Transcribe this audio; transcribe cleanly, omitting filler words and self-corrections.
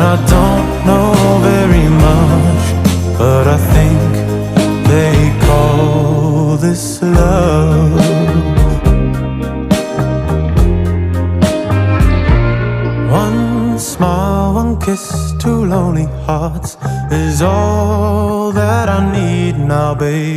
I don't know very much, but I think they call this love. One smile, one kiss, two lonely hearts is all that I need now, babe.